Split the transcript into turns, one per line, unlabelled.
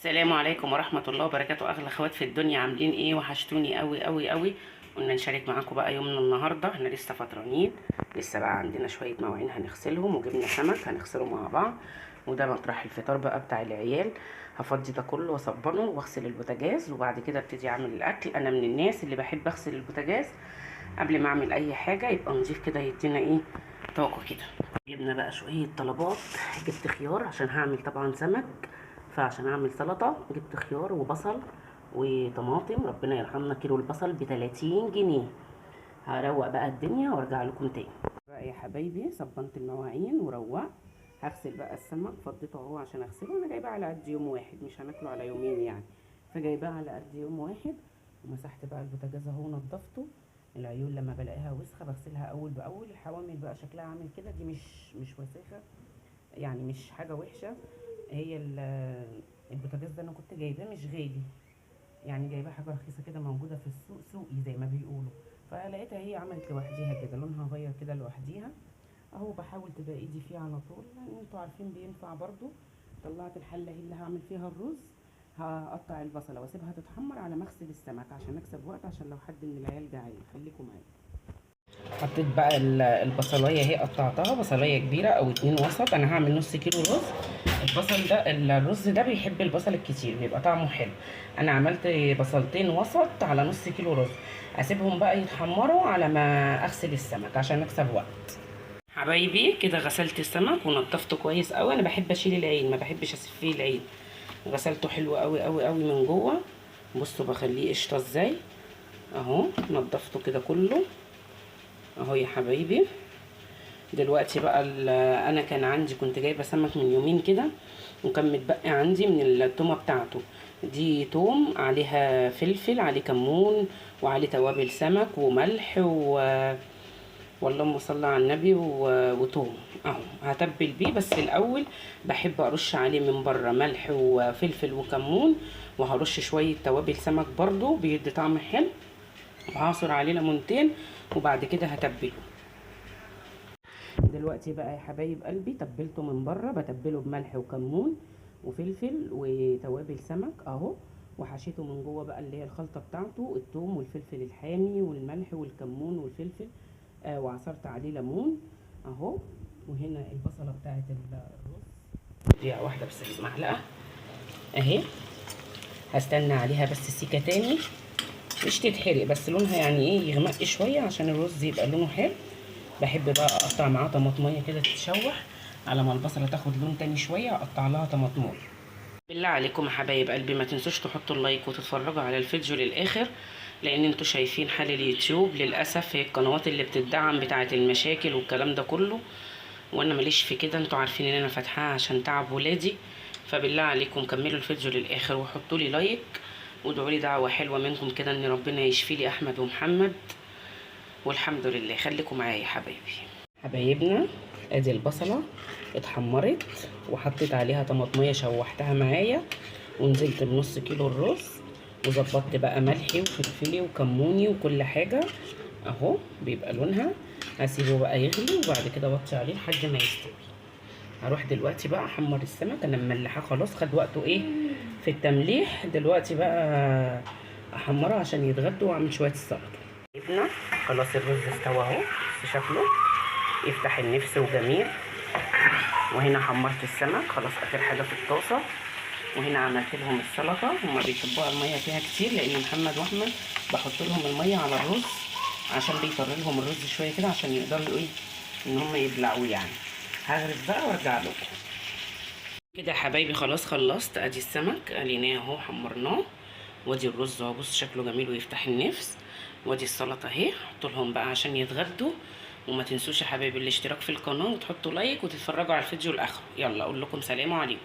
السلام عليكم ورحمة الله وبركاته. أغلى اخوات في الدنيا، عاملين ايه؟ وحشتوني قوي قوي قوي. قلنا نشارك معاكم بقى يومنا النهاردة. احنا لسه فطرانين، لسه بقى عندنا شوية مواعين هنغسلهم، وجبنا سمك هنغسله مع بعض. وده مطرح الفطار بقى بتاع العيال. هفضي ده كله واصبنه واغسل البوتاجاز، وبعد كده ابتدي اعمل الاكل. انا من الناس اللي بحب اغسل البوتاجاز قبل ما اعمل اي حاجة، يبقى نضيف كده يدينا ايه، طاقة كده. جبنا بقى شوية طلبات. جبت خيار عشان هعمل طبعا سمك، فعشان اعمل سلطه جبت خيار وبصل وطماطم. ربنا يرحمنا، كيلو البصل ب30 جنيه. هروق بقى الدنيا وارجع لكم تاني. بقى يا حبايبي صبنت المواعين وروقت. هغسل بقى السمك، فضيته اهو عشان اغسله. انا جايباه على قد يوم واحد، مش هناكله على يومين يعني، فجايباه على قد يوم واحد. ومسحت بقى البوتاجاز اهو ونضفته. العيون لما بلاقيها وسخه بغسلها اول باول. الحوامل بقى شكلها عامل كده، دي مش وسخه يعني، مش حاجه وحشه. هي البوتاجاز ده انا كنت جايباه مش غالي يعني، جايباه حاجه رخيصه كده موجوده في السوق، سوقي زي ما بيقولوا. فلقيتها هي عملت لوحديها كده، لونها غير كده لوحديها اهو. بحاول تبقى ايدي فيه على طول لان انتوا عارفين بينفع برضو. طلعت الحله اهي اللي هعمل فيها الرز. هقطع البصله واسيبها تتحمر على مغسل السمك عشان اكسب وقت، عشان لو حد من العيال جعان. خليكم معايا. حطيت بقى البصلايه اهي، قطعتها بصلايه كبيره او اتنين وسط. انا هعمل نص كيلو رز. البصل ده الرز ده بيحب البصل الكتير، بيبقى طعمه حلو. انا عملت بصلتين وسط على نص كيلو رز. اسيبهم بقى يتحمروا على ما اغسل السمك عشان اكسب وقت. حبايبي كده غسلت السمك ونضفته كويس قوي. انا بحب اشيل العين، ما بحبش اسيب فيه العين. غسلته حلو قوي قوي قوي من جوه. بصوا بخليه قشطه ازاي اهو. نضفته كده كله اهو يا حبايبي. دلوقتي بقى انا كان عندي، كنت جايبه سمك من يومين كده، وكان متبقي عندي من التومه بتاعته. دي توم عليها فلفل، عليه كمون، وعليه توابل سمك وملح واللهم صل على النبي وتوم اهو. هتبل بيه، بس الاول بحب ارش عليه من بره ملح وفلفل وكمون، وهرش شويه توابل سمك برضو بيدي طعم حلو، وهعصر عليه ليمونتين، وبعد كده هتبله. دلوقتي بقى يا حبايب قلبي تبلته من بره، بتبله بملح وكمون وفلفل وتوابل سمك اهو. وحشيته من جوه بقى اللي هي الخلطه بتاعته، الثوم والفلفل الحامي والملح والكمون والفلفل. وعصرت عليه ليمون اهو. وهنا البصله بتاعت الرز، دقيقه واحده بس معلقه اهي. هستنى عليها بس سيكه تاني، مش تتحرق، بس لونها يعني ايه، يغمق شويه عشان الرز يبقى لونه حلو. بحب بقى اقطع معاه طماطميه كده تتشوح، على ما البصله تاخد لون تاني شويه اقطع لها طماطمايه. بالله عليكم يا حبايب قلبي ما تنسوش تحطوا اللايك وتتفرجوا على الفيديو للاخر، لان انتوا شايفين حال اليوتيوب للاسف هي القنوات اللي بتدعم بتاعه المشاكل والكلام ده كله، وانا ماليش في كده. انتوا عارفين ان انا فاتحاها عشان تعب ولادي. فبالله عليكم كملوا الفيديو للاخر وحطوا لي لايك، وادعوا لي دعوه حلوه منكم كده ان ربنا يشفي لي احمد ومحمد. والحمد لله. خليكم معايا يا حبايبي. حبايبنا ادي البصله اتحمرت، وحطيت عليها طماطميه شوحتها معايا، ونزلت بنص كيلو الرز، وظبطت بقى ملحي وفلفلي وكموني وكل حاجه اهو. بيبقى لونها، هسيبه بقى يغلي وبعد كده اوطي عليه لحد ما يستوي. هروح دلوقتي بقى احمر السمك. انا مملحاه خلاص، خد وقته ايه في التمليح. دلوقتي بقى احمره عشان يتغدوا واعمل شويه السلطه. جبنا خلاص الرز استوى اهو، بس شكله يفتح النفس وجميل. وهنا حمرت السمك خلاص اخر حاجه في الطاسه. وهنا عملت لهم السلطه، هما بيحبوها الميه فيها كتير، لان محمد واحمد بحط لهم الميه على الرز عشان بيطر لهم الرز شويه كده، عشان يقدروا ايه ان هما يبلعوه يعني. هغرف بقى وارجع لكم. كده يا حبايبي خلاص خلصت. ادي السمك قليناه اهو، حمرناه. وادي الرز اهو، بص شكله جميل ويفتح النفس. وادي السلطه اهي، حط لهم بقى عشان يتغدوا. وما تنسوش يا حبايبي الاشتراك في القناه، وتحطوا لايك وتتفرجوا على الفيديو لاخره. يلا اقول لكم سلام عليكم.